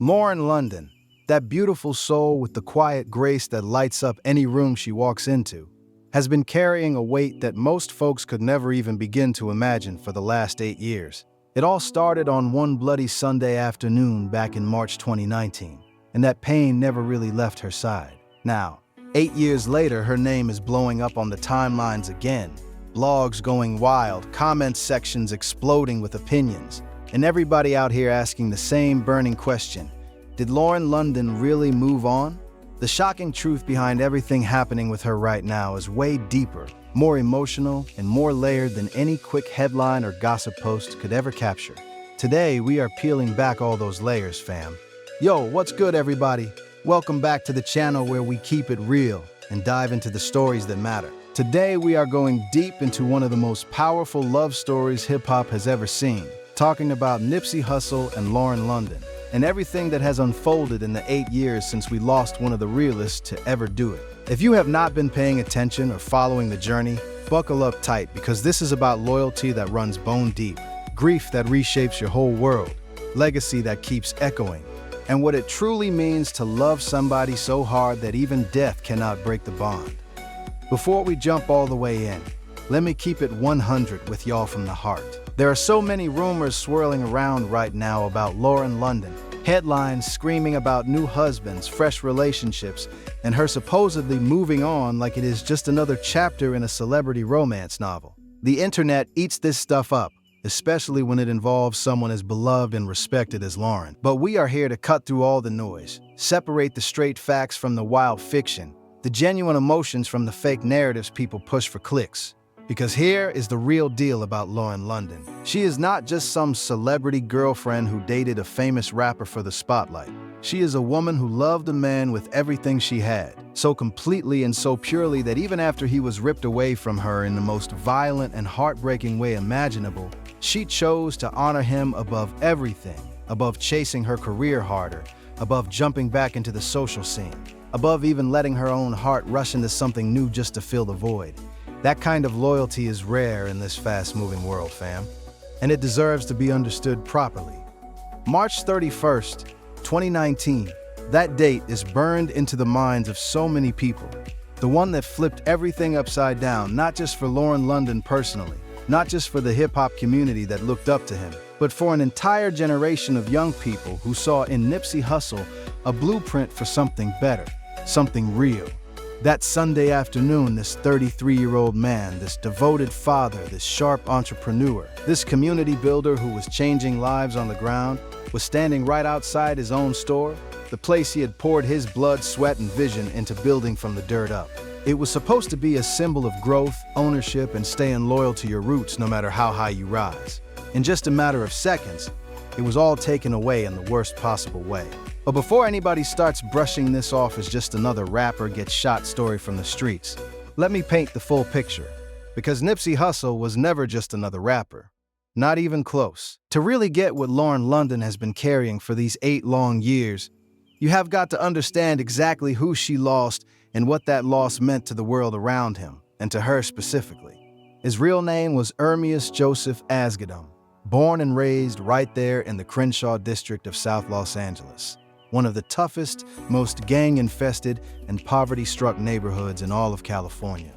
Lauren London, that beautiful soul with the quiet grace that lights up any room she walks into, has been carrying a weight that most folks could never even begin to imagine for the last 8 years. It all started on one bloody Sunday afternoon back in March 2019, and that pain never really left her side. Now, 8 years later, her name is blowing up on the timelines again, blogs going wild, comment sections exploding with opinions, and everybody out here asking the same burning question: did Lauren London really move on? The shocking truth behind everything happening with her right now is way deeper, more emotional, and more layered than any quick headline or gossip post could ever capture. Today, we are peeling back all those layers, fam. Yo, what's good, everybody? Welcome back to the channel where we keep it real and dive into the stories that matter. Today, we are going deep into one of the most powerful love stories hip-hop has ever seen, talking about Nipsey Hussle and Lauren London, and everything that has unfolded in the 8 years since we lost one of the realest to ever do it. If you have not been paying attention or following the journey, buckle up tight, because this is about loyalty that runs bone deep, grief that reshapes your whole world, legacy that keeps echoing, and what it truly means to love somebody so hard that even death cannot break the bond. Before we jump all the way in, let me keep it 100 with y'all from the heart. There are so many rumors swirling around right now about Lauren London. Headlines screaming about new husbands, fresh relationships, and her supposedly moving on like it is just another chapter in a celebrity romance novel. The internet eats this stuff up, especially when it involves someone as beloved and respected as Lauren. But we are here to cut through all the noise, separate the straight facts from the wild fiction, the genuine emotions from the fake narratives people push for clicks. Because here is the real deal about Lauren London. She is not just some celebrity girlfriend who dated a famous rapper for the spotlight. She is a woman who loved a man with everything she had, so completely and so purely that even after he was ripped away from her in the most violent and heartbreaking way imaginable, she chose to honor him above everything, above chasing her career harder, above jumping back into the social scene, above even letting her own heart rush into something new just to fill the void. That kind of loyalty is rare in this fast-moving world, fam, and it deserves to be understood properly. March 31st, 2019, that date is burned into the minds of so many people. The one that flipped everything upside down, not just for Lauren London personally, not just for the hip-hop community that looked up to him, but for an entire generation of young people who saw in Nipsey Hussle a blueprint for something better, something real. That Sunday afternoon, this 33-year-old man, this devoted father, this sharp entrepreneur, this community builder who was changing lives on the ground, was standing right outside his own store, the place he had poured his blood, sweat, and vision into building from the dirt up. It was supposed to be a symbol of growth, ownership, and staying loyal to your roots no matter how high you rise. In just a matter of seconds, it was all taken away in the worst possible way. But before anybody starts brushing this off as just another rapper gets shot story from the streets, let me paint the full picture. Because Nipsey Hussle was never just another rapper. Not even close. To really get what Lauren London has been carrying for these 8 long years, you have got to understand exactly who she lost and what that loss meant to the world around him, and to her specifically. His real name was Ermias Joseph Asghedom, born and raised right there in the Crenshaw district of South Los Angeles, one of the toughest, most gang-infested and poverty-struck neighborhoods in all of California.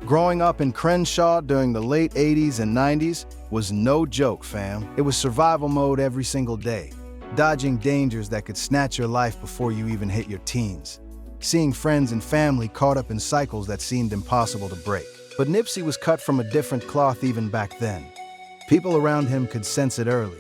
Growing up in Crenshaw during the late 80s and 90s was no joke, fam. It was survival mode every single day, dodging dangers that could snatch your life before you even hit your teens, seeing friends and family caught up in cycles that seemed impossible to break. But Nipsey was cut from a different cloth even back then. People around him could sense it early.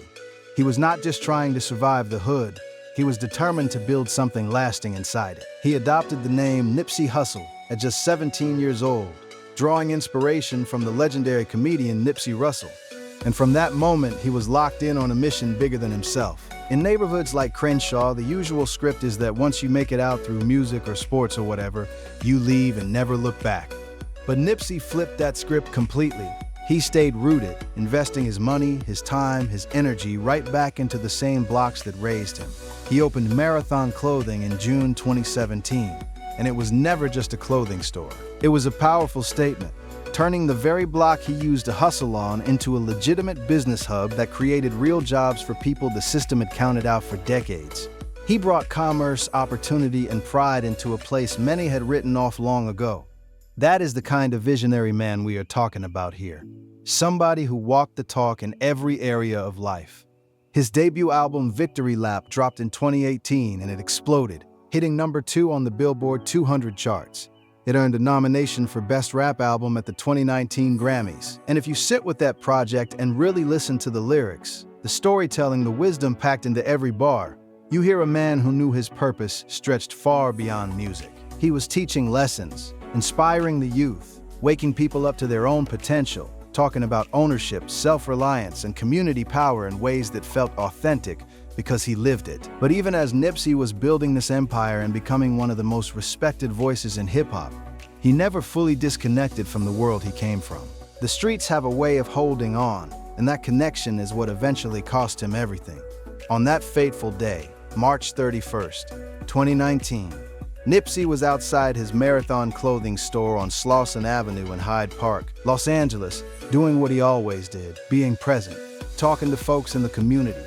He was not just trying to survive the hood, he was determined to build something lasting inside it. He adopted the name Nipsey Hussle at just 17 years old, drawing inspiration from the legendary comedian Nipsey Russell. And from that moment, he was locked in on a mission bigger than himself. In neighborhoods like Crenshaw, the usual script is that once you make it out through music or sports or whatever, you leave and never look back. But Nipsey flipped that script completely. He stayed rooted, investing his money, his time, his energy right back into the same blocks that raised him. He opened Marathon Clothing in June 2017, and it was never just a clothing store. It was a powerful statement, turning the very block he used to hustle on into a legitimate business hub that created real jobs for people the system had counted out for decades. He brought commerce, opportunity, and pride into a place many had written off long ago. That is the kind of visionary man we are talking about here. Somebody who walked the talk in every area of life. His debut album, Victory Lap, dropped in 2018 and it exploded, hitting number 2 on the Billboard 200 charts. It earned a nomination for Best Rap Album at the 2019 Grammys. And if you sit with that project and really listen to the lyrics, the storytelling, the wisdom packed into every bar, you hear a man who knew his purpose stretched far beyond music. He was teaching lessons, inspiring the youth, waking people up to their own potential, talking about ownership, self-reliance, and community power in ways that felt authentic because he lived it. But even as Nipsey was building this empire and becoming one of the most respected voices in hip-hop, he never fully disconnected from the world he came from. The streets have a way of holding on, and that connection is what eventually cost him everything. On that fateful day, March 31st, 2019, Nipsey was outside his Marathon clothing store on Slauson Avenue in Hyde Park, Los Angeles, doing what he always did, being present, talking to folks in the community,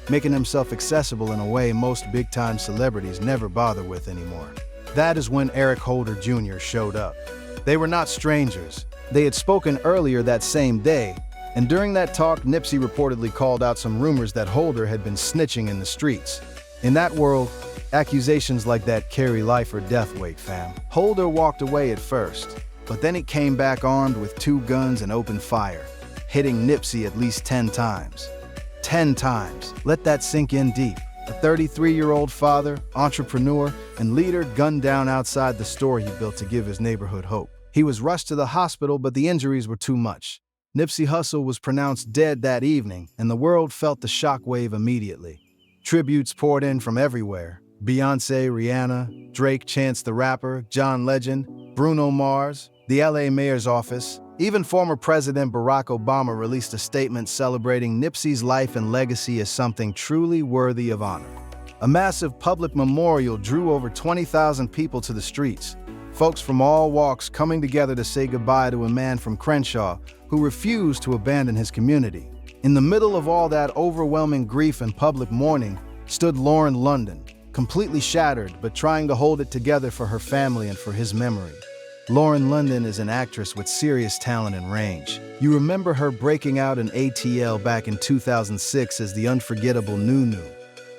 making himself accessible in a way most big-time celebrities never bother with anymore. That is when Eric Holder Jr. showed up. They were not strangers. They had spoken earlier that same day, and during that talk, Nipsey reportedly called out some rumors that Holder had been snitching in the streets. In that world, accusations like that carry life or death weight, fam. Holder walked away at first, but then he came back armed with 2 guns and opened fire, hitting Nipsey at least 10 times. 10 times. Let that sink in deep. A 33-year-old father, entrepreneur, and leader gunned down outside the store he built to give his neighborhood hope. He was rushed to the hospital, but the injuries were too much. Nipsey Hussle was pronounced dead that evening, and the world felt the shockwave immediately. Tributes poured in from everywhere. Beyoncé, Rihanna, Drake, Chance the Rapper, John Legend, Bruno Mars, the LA Mayor's office. Even former President Barack Obama released a statement celebrating Nipsey's life and legacy as something truly worthy of honor. A massive public memorial drew over 20,000 people to the streets, folks from all walks coming together to say goodbye to a man from Crenshaw who refused to abandon his community. In the middle of all that overwhelming grief and public mourning stood Lauren London, completely shattered but trying to hold it together for her family and for his memory. Lauren London is an actress with serious talent and range. You remember her breaking out in ATL back in 2006 as the unforgettable Nunu,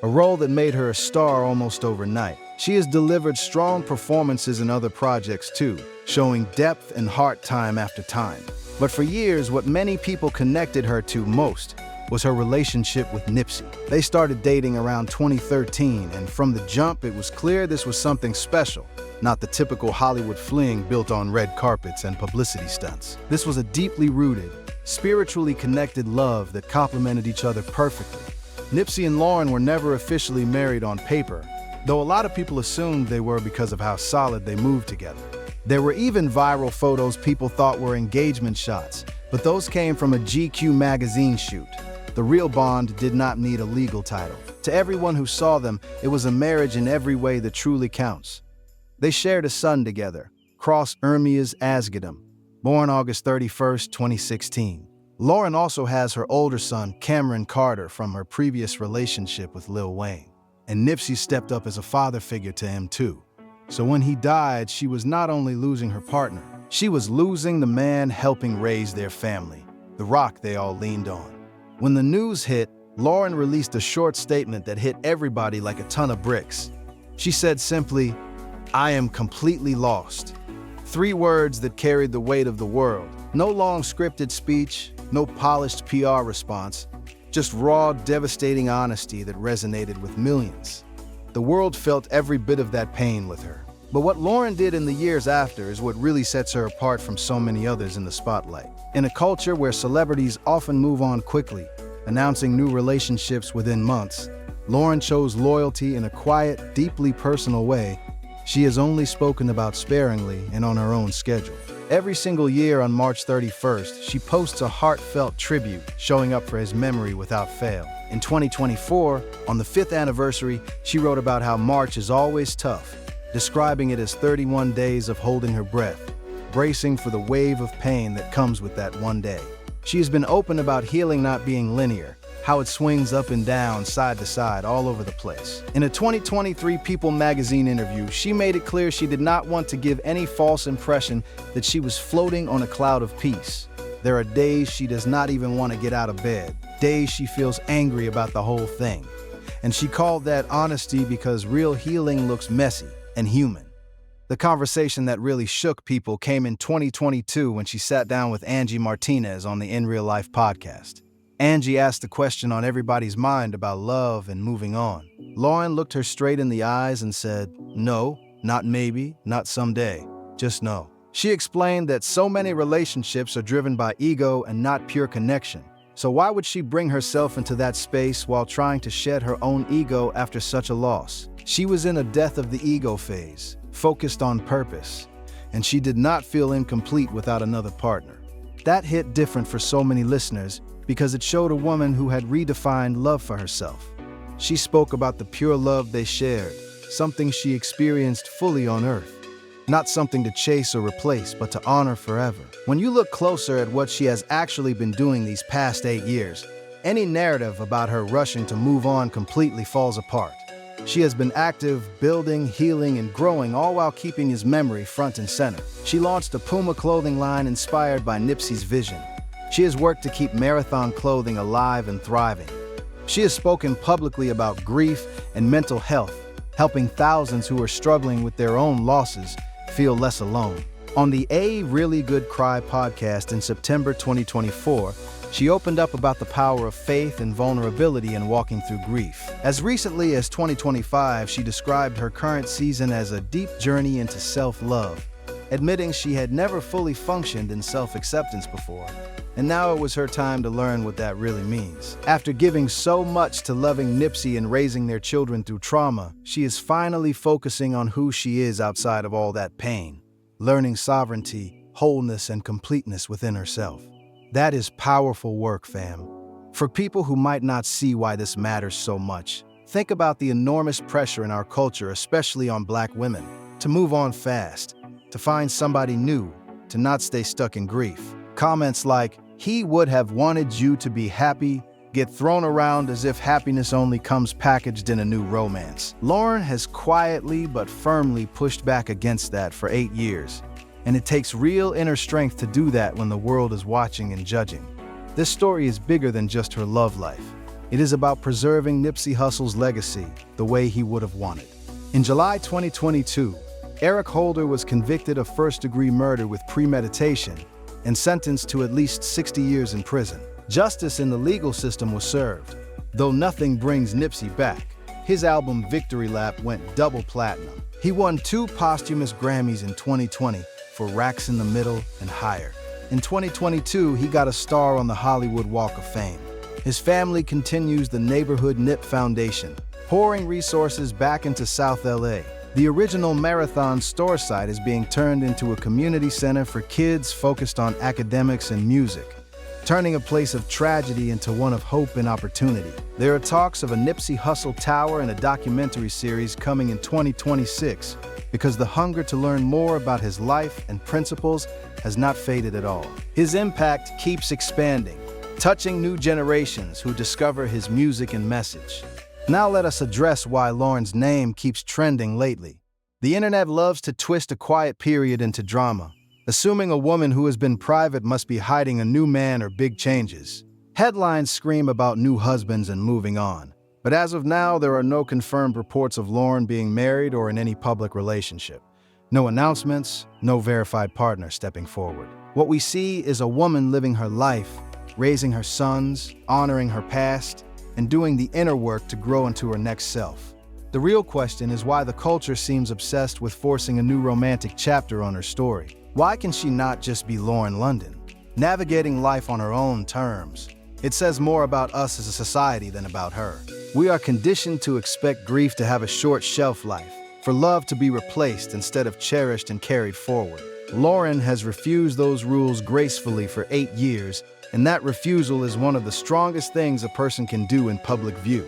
a role that made her a star almost overnight. She has delivered strong performances in other projects too, showing depth and heart time after time. But for years, what many people connected her to most was her relationship with Nipsey. They started dating around 2013, and from the jump, it was clear this was something special, not the typical Hollywood fling built on red carpets and publicity stunts. This was a deeply rooted, spiritually connected love that complemented each other perfectly. Nipsey and Lauren were never officially married on paper, though a lot of people assumed they were because of how solid they moved together. There were even viral photos people thought were engagement shots, but those came from a GQ magazine shoot. The real bond did not need a legal title. To everyone who saw them, it was a marriage in every way that truly counts. They shared a son together, Cross Ermias Asgedam, born August 31st, 2016. Lauren also has her older son, Cameron Carter, from her previous relationship with Lil Wayne. And Nipsey stepped up as a father figure to him too. So when he died, she was not only losing her partner, she was losing the man helping raise their family, the rock they all leaned on. When the news hit, Lauren released a short statement that hit everybody like a ton of bricks. She said simply, "I am completely lost." 3 words that carried the weight of the world. No long scripted speech, no polished PR response, just raw, devastating honesty that resonated with millions. The world felt every bit of that pain with her. But what Lauren did in the years after is what really sets her apart from so many others in the spotlight. In a culture where celebrities often move on quickly, announcing new relationships within months, Lauren chose loyalty in a quiet, deeply personal way she has only spoken about sparingly and on her own schedule. Every single year on March 31st, she posts a heartfelt tribute, showing up for his memory without fail. In 2024, on the 5th anniversary, she wrote about how March is always tough, describing it as 31 days of holding her breath, bracing for the wave of pain that comes with that one day. She has been open about healing not being linear, how it swings up and down, side to side, all over the place. In a 2023 People magazine interview, she made it clear she did not want to give any false impression that she was floating on a cloud of peace. There are days she does not even want to get out of bed, days she feels angry about the whole thing. And she called that honesty because real healing looks messy and human. The conversation that really shook people came in 2022 when she sat down with Angie Martinez on the In Real Life podcast. Angie asked the question on everybody's mind about love and moving on. Lauren looked her straight in the eyes and said, "No, not maybe, not someday, just no." She explained that so many relationships are driven by ego and not pure connection. So why would she bring herself into that space while trying to shed her own ego after such a loss? She was in a death of the ego phase, focused on purpose, and she did not feel incomplete without another partner. That hit different for so many listeners because it showed a woman who had redefined love for herself. She spoke about the pure love they shared, something she experienced fully on Earth. Not something to chase or replace, but to honor forever. When you look closer at what she has actually been doing these past 8 years, any narrative about her rushing to move on completely falls apart. She has been active, building, healing, and growing, all while keeping his memory front and center. She launched a Puma clothing line inspired by Nipsey's vision. She has worked to keep marathon clothing alive and thriving. She has spoken publicly about grief and mental health, helping thousands who are struggling with their own losses feel less alone. On the A Really Good Cry podcast in September 2024, she opened up about the power of faith and vulnerability in walking through grief. As recently as 2025, she described her current season as a deep journey into self-love, admitting she had never fully functioned in self-acceptance before, and now it was her time to learn what that really means. After giving so much to loving Nipsey and raising their children through trauma, she is finally focusing on who she is outside of all that pain, learning sovereignty, wholeness, and completeness within herself. That is powerful work, fam. For people who might not see why this matters so much, think about the enormous pressure in our culture, especially on Black women, to move on fast, to find somebody new, to not stay stuck in grief. Comments like, "He would have wanted you to be happy," get thrown around as if happiness only comes packaged in a new romance. Lauren has quietly but firmly pushed back against that for 8 years, and it takes real inner strength to do that when the world is watching and judging. This story is bigger than just her love life. It is about preserving Nipsey Hussle's legacy the way he would have wanted. In July 2022, Eric Holder was convicted of first-degree murder with premeditation and sentenced to at least 60 years in prison. Justice in the legal system was served, though nothing brings Nipsey back. His album Victory Lap went double platinum. He won 2 posthumous Grammys in 2020 for Racks in the Middle and Higher. In 2022, he got a star on the Hollywood Walk of Fame. His family continues the Neighborhood Nip Foundation, pouring resources back into South LA. The original Marathon store site is being turned into a community center for kids focused on academics and music, turning a place of tragedy into one of hope and opportunity. There are talks of a Nipsey Hussle Tower and a documentary series coming in 2026 because the hunger to learn more about his life and principles has not faded at all. His impact keeps expanding, touching new generations who discover his music and message. Now let us address why Lauren's name keeps trending lately. The internet loves to twist a quiet period into drama, assuming a woman who has been private must be hiding a new man or big changes. Headlines scream about new husbands and moving on, but as of now, there are no confirmed reports of Lauren being married or in any public relationship. No announcements, no verified partner stepping forward. What we see is a woman living her life, raising her sons, honoring her past, and doing the inner work to grow into her next self. The real question is why the culture seems obsessed with forcing a new romantic chapter on her story. Why can she not just be Lauren London, navigating life on her own terms? It says more about us as a society than about her. We are conditioned to expect grief to have a short shelf life, for love to be replaced instead of cherished and carried forward. Lauren has refused those rules gracefully for 8 years, and that refusal is one of the strongest things a person can do in public view.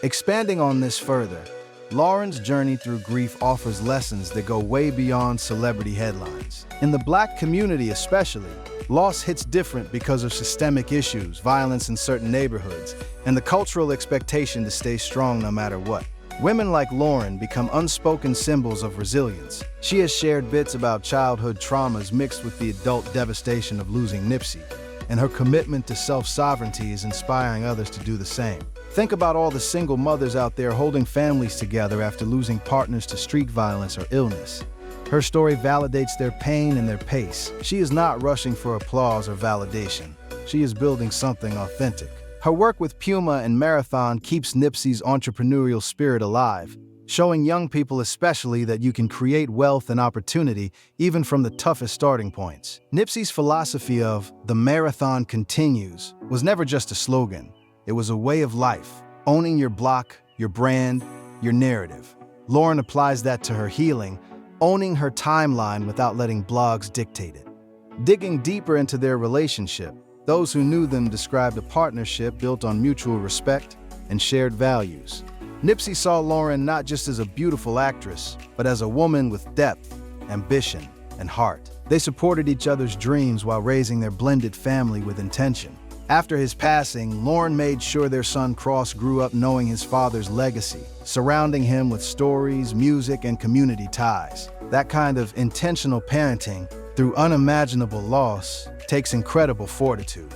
Expanding on this further, Lauren's journey through grief offers lessons that go way beyond celebrity headlines. In the Black community especially, loss hits different because of systemic issues, violence in certain neighborhoods, and the cultural expectation to stay strong no matter what. Women like Lauren become unspoken symbols of resilience. She has shared bits about childhood traumas mixed with the adult devastation of losing Nipsey, and her commitment to self-sovereignty is inspiring others to do the same. Think about all the single mothers out there holding families together after losing partners to street violence or illness. Her story validates their pain and their pace. She is not rushing for applause or validation. She is building something authentic. Her work with Puma and Marathon keeps Nipsey's entrepreneurial spirit alive, showing young people especially that you can create wealth and opportunity even from the toughest starting points. Nipsey's philosophy of "the marathon continues" was never just a slogan. It was a way of life, owning your block, your brand, your narrative. Lauren applies that to her healing, owning her timeline without letting blogs dictate it. Digging deeper into their relationship, those who knew them described a partnership built on mutual respect and shared values. Nipsey saw Lauren not just as a beautiful actress, but as a woman with depth, ambition, and heart. They supported each other's dreams while raising their blended family with intention. After his passing, Lauren made sure their son Cross grew up knowing his father's legacy, surrounding him with stories, music, and community ties. That kind of intentional parenting, through unimaginable loss, takes incredible fortitude.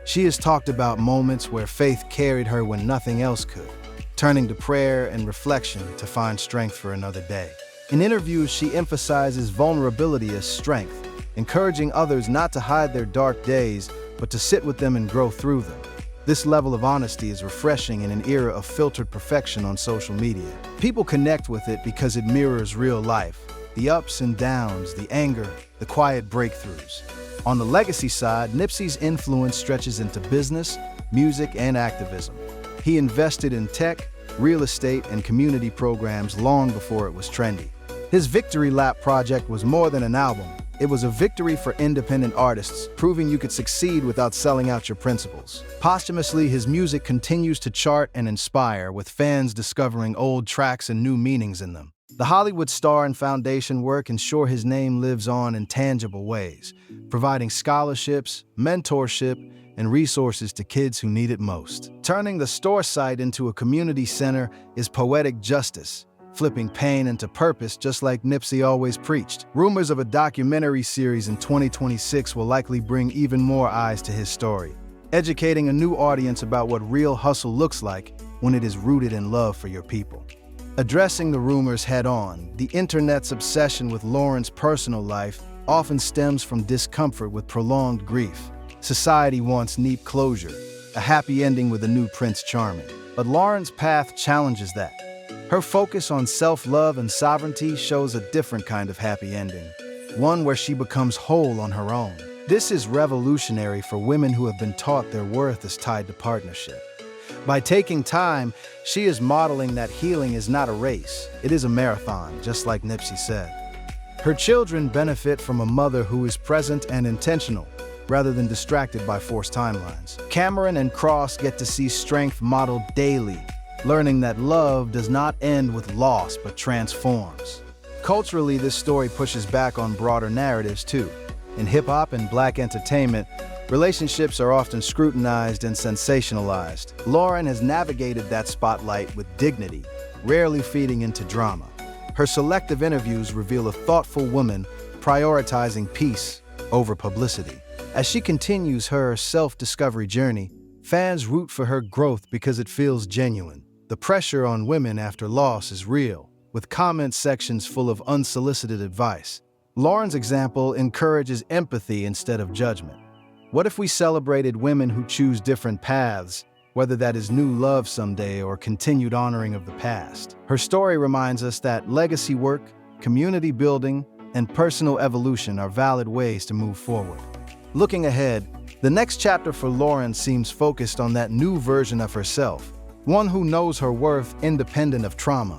She has talked about moments where faith carried her when nothing else could, turning to prayer and reflection to find strength for another day. In interviews, she emphasizes vulnerability as strength, encouraging others not to hide their dark days, but to sit with them and grow through them. This level of honesty is refreshing in an era of filtered perfection on social media. People connect with it because it mirrors real life, the ups and downs, the anger, the quiet breakthroughs. On the legacy side, Nipsey's influence stretches into business, music, and activism. He invested in tech, real estate, and community programs long before it was trendy. His Victory Lap project was more than an album. It was a victory for independent artists, proving you could succeed without selling out your principles. Posthumously, his music continues to chart and inspire, with fans discovering old tracks and new meanings in them. The Hollywood Star and Foundation work ensure his name lives on in tangible ways, providing scholarships, mentorship, and resources to kids who need it most. Turning the store site into a community center is poetic justice, flipping pain into purpose just like Nipsey always preached. Rumors of a documentary series in 2026 will likely bring even more eyes to his story, educating a new audience about what real hustle looks like when it is rooted in love for your people. Addressing the rumors head-on, the internet's obsession with Lauren's personal life often stems from discomfort with prolonged grief. Society wants neat closure, a happy ending with a new Prince Charming. But Lauren's path challenges that. Her focus on self-love and sovereignty shows a different kind of happy ending, one where she becomes whole on her own. This is revolutionary for women who have been taught their worth is tied to partnership. By taking time, she is modeling that healing is not a race, it is a marathon, just like Nipsey said. Her children benefit from a mother who is present and intentional, rather than distracted by forced timelines. Cameron and Cross get to see strength modeled daily, learning that love does not end with loss but transforms. Culturally, this story pushes back on broader narratives too. In hip-hop and Black entertainment, relationships are often scrutinized and sensationalized. Lauren has navigated that spotlight with dignity, rarely feeding into drama. Her selective interviews reveal a thoughtful woman prioritizing peace over publicity. As she continues her self-discovery journey, fans root for her growth because it feels genuine. The pressure on women after loss is real, with comment sections full of unsolicited advice. Lauren's example encourages empathy instead of judgment. What if we celebrated women who choose different paths, whether that is new love someday or continued honoring of the past? Her story reminds us that legacy work, community building, and personal evolution are valid ways to move forward. Looking ahead, the next chapter for Lauren seems focused on that new version of herself, one who knows her worth independent of trauma.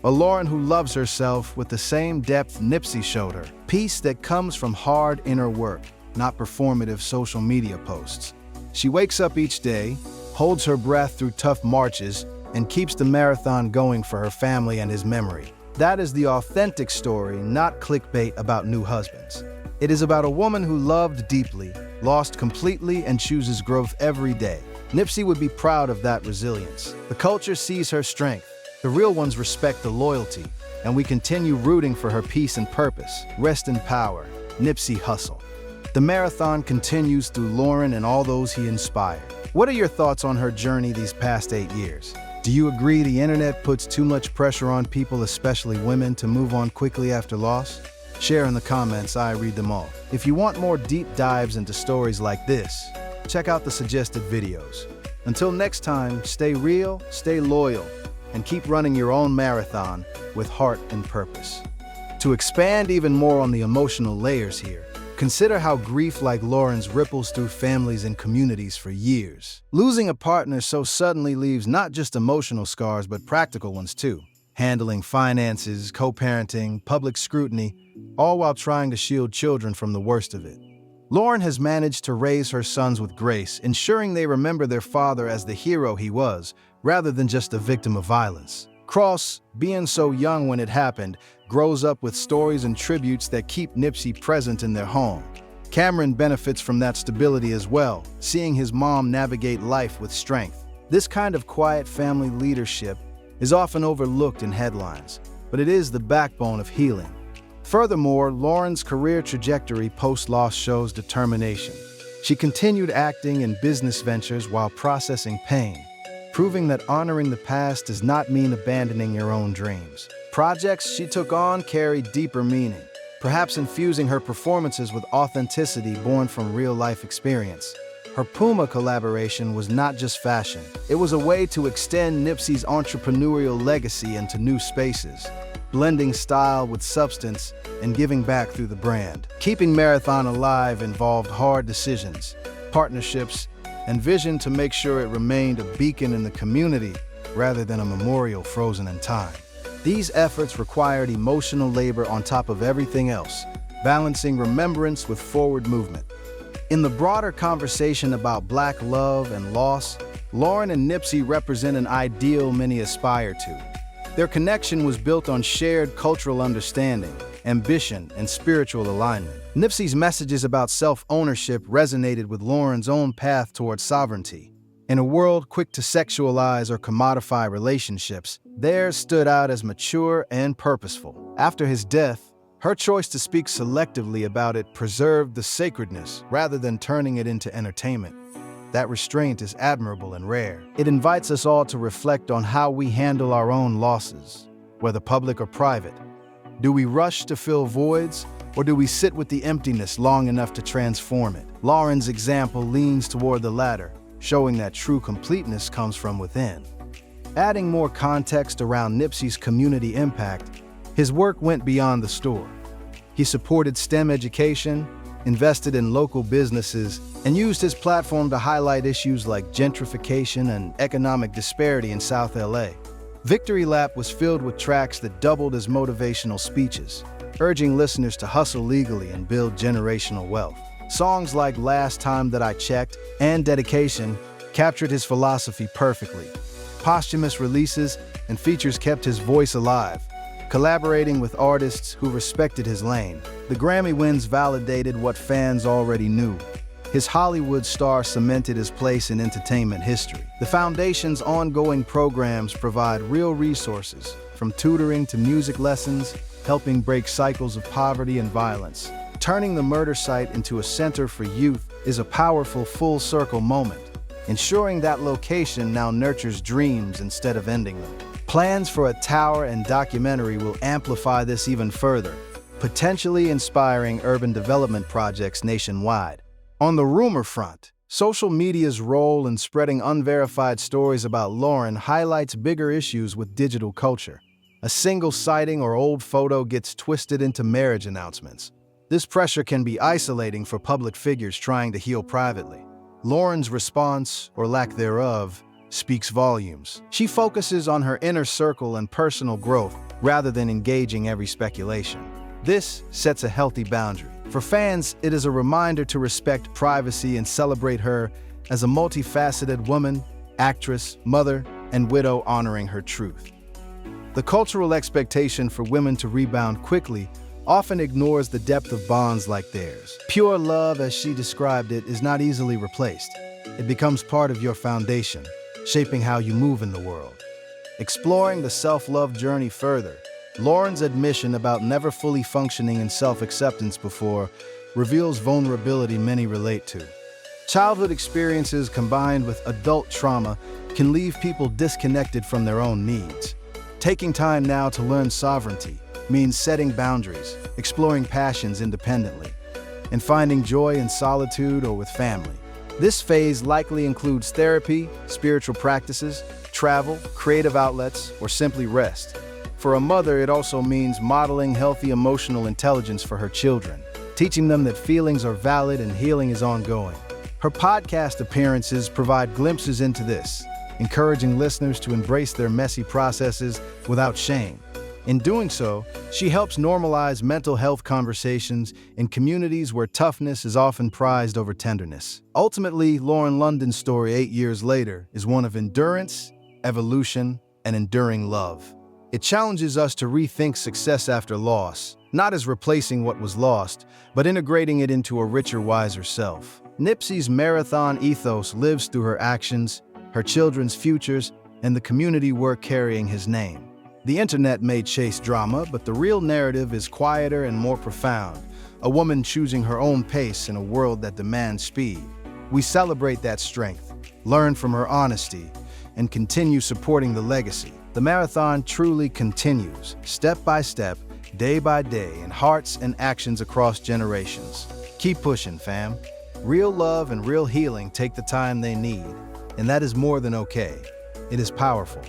A Lauren who loves herself with the same depth Nipsey showed her. Peace that comes from hard inner work, not performative social media posts. She wakes up each day, holds her breath through tough marches, and keeps the marathon going for her family and his memory. That is the authentic story, not clickbait about new husbands. It is about a woman who loved deeply, lost completely, and chooses growth every day. Nipsey would be proud of that resilience. The culture sees her strength. The real ones respect the loyalty, and we continue rooting for her peace and purpose. Rest in power, Nipsey Hussle. The marathon continues through Lauren and all those he inspired. What are your thoughts on her journey these past 8 years? Do you agree the internet puts too much pressure on people, especially women, to move on quickly after loss? Share in the comments, I read them all. If you want more deep dives into stories like this, check out the suggested videos. Until next time, stay real, stay loyal, and keep running your own marathon with heart and purpose. To expand even more on the emotional layers here, consider how grief like Lauren's ripples through families and communities for years. Losing a partner so suddenly leaves not just emotional scars, but practical ones too. Handling finances, co-parenting, public scrutiny, all while trying to shield children from the worst of it. Lauren has managed to raise her sons with grace, ensuring they remember their father as the hero he was, rather than just a victim of violence. Cross, being so young when it happened, grows up with stories and tributes that keep Nipsey present in their home. Cameron benefits from that stability as well, seeing his mom navigate life with strength. This kind of quiet family leadership is often overlooked in headlines, but it is the backbone of healing. Furthermore, Lauren's career trajectory post-loss shows determination. She continued acting in business ventures while processing pain, proving that honoring the past does not mean abandoning your own dreams. Projects she took on carried deeper meaning, perhaps infusing her performances with authenticity born from real-life experience. Her Puma collaboration was not just fashion. It was a way to extend Nipsey's entrepreneurial legacy into new spaces, blending style with substance and giving back through the brand. Keeping Marathon alive involved hard decisions, partnerships, and vision to make sure it remained a beacon in the community rather than a memorial frozen in time. These efforts required emotional labor on top of everything else, balancing remembrance with forward movement. In the broader conversation about Black love and loss, Lauren and Nipsey represent an ideal many aspire to. Their connection was built on shared cultural understanding, ambition, and spiritual alignment. Nipsey's messages about self-ownership resonated with Lauren's own path towards sovereignty. In a world quick to sexualize or commodify relationships, theirs stood out as mature and purposeful. After his death, her choice to speak selectively about it preserved the sacredness rather than turning it into entertainment. That restraint is admirable and rare. It invites us all to reflect on how we handle our own losses, whether public or private. Do we rush to fill voids, or do we sit with the emptiness long enough to transform it? Lauren's example leans toward the latter, showing that true completeness comes from within. Adding more context around Nipsey's community impact, his work went beyond the store. He supported STEM education, invested in local businesses, and used his platform to highlight issues like gentrification and economic disparity in South LA. Victory Lap was filled with tracks that doubled as motivational speeches, urging listeners to hustle legally and build generational wealth. Songs like Last Time That I Checked and Dedication captured his philosophy perfectly. Posthumous releases and features kept his voice alive, collaborating with artists who respected his lane. The Grammy wins validated what fans already knew. His Hollywood star cemented his place in entertainment history. The Foundation's ongoing programs provide real resources, from tutoring to music lessons, helping break cycles of poverty and violence. Turning the murder site into a center for youth is a powerful full-circle moment, ensuring that location now nurtures dreams instead of ending them. Plans for a tower and documentary will amplify this even further, potentially inspiring urban development projects nationwide. On the rumor front, social media's role in spreading unverified stories about Lauren highlights bigger issues with digital culture. A single sighting or old photo gets twisted into marriage announcements. This pressure can be isolating for public figures trying to heal privately. Lauren's response, or lack thereof, speaks volumes. She focuses on her inner circle and personal growth rather than engaging every speculation. This sets a healthy boundary. For fans, it is a reminder to respect privacy and celebrate her as a multifaceted woman, actress, mother, and widow honoring her truth. The cultural expectation for women to rebound quickly often ignores the depth of bonds like theirs. Pure love, as she described it, is not easily replaced. It becomes part of your foundation, shaping how you move in the world. Exploring the self-love journey further, Lauren's admission about never fully functioning in self-acceptance before reveals vulnerability many relate to. Childhood experiences combined with adult trauma can leave people disconnected from their own needs. Taking time now to learn sovereignty means setting boundaries, exploring passions independently, and finding joy in solitude or with family. This phase likely includes therapy, spiritual practices, travel, creative outlets, or simply rest. For a mother, it also means modeling healthy emotional intelligence for her children, teaching them that feelings are valid and healing is ongoing. Her podcast appearances provide glimpses into this, encouraging listeners to embrace their messy processes without shame. In doing so, she helps normalize mental health conversations in communities where toughness is often prized over tenderness. Ultimately, Lauren London's story 8 years later is one of endurance, evolution, and enduring love. It challenges us to rethink success after loss, not as replacing what was lost, but integrating it into a richer, wiser self. Nipsey's marathon ethos lives through her actions, her children's futures, and the community work carrying his name. The internet may chase drama, but the real narrative is quieter and more profound, a woman choosing her own pace in a world that demands speed. We celebrate that strength, learn from her honesty, and continue supporting the legacy. The marathon truly continues, step by step, day by day, in hearts and actions across generations. Keep pushing, fam. Real love and real healing take the time they need, and that is more than okay. It is powerful.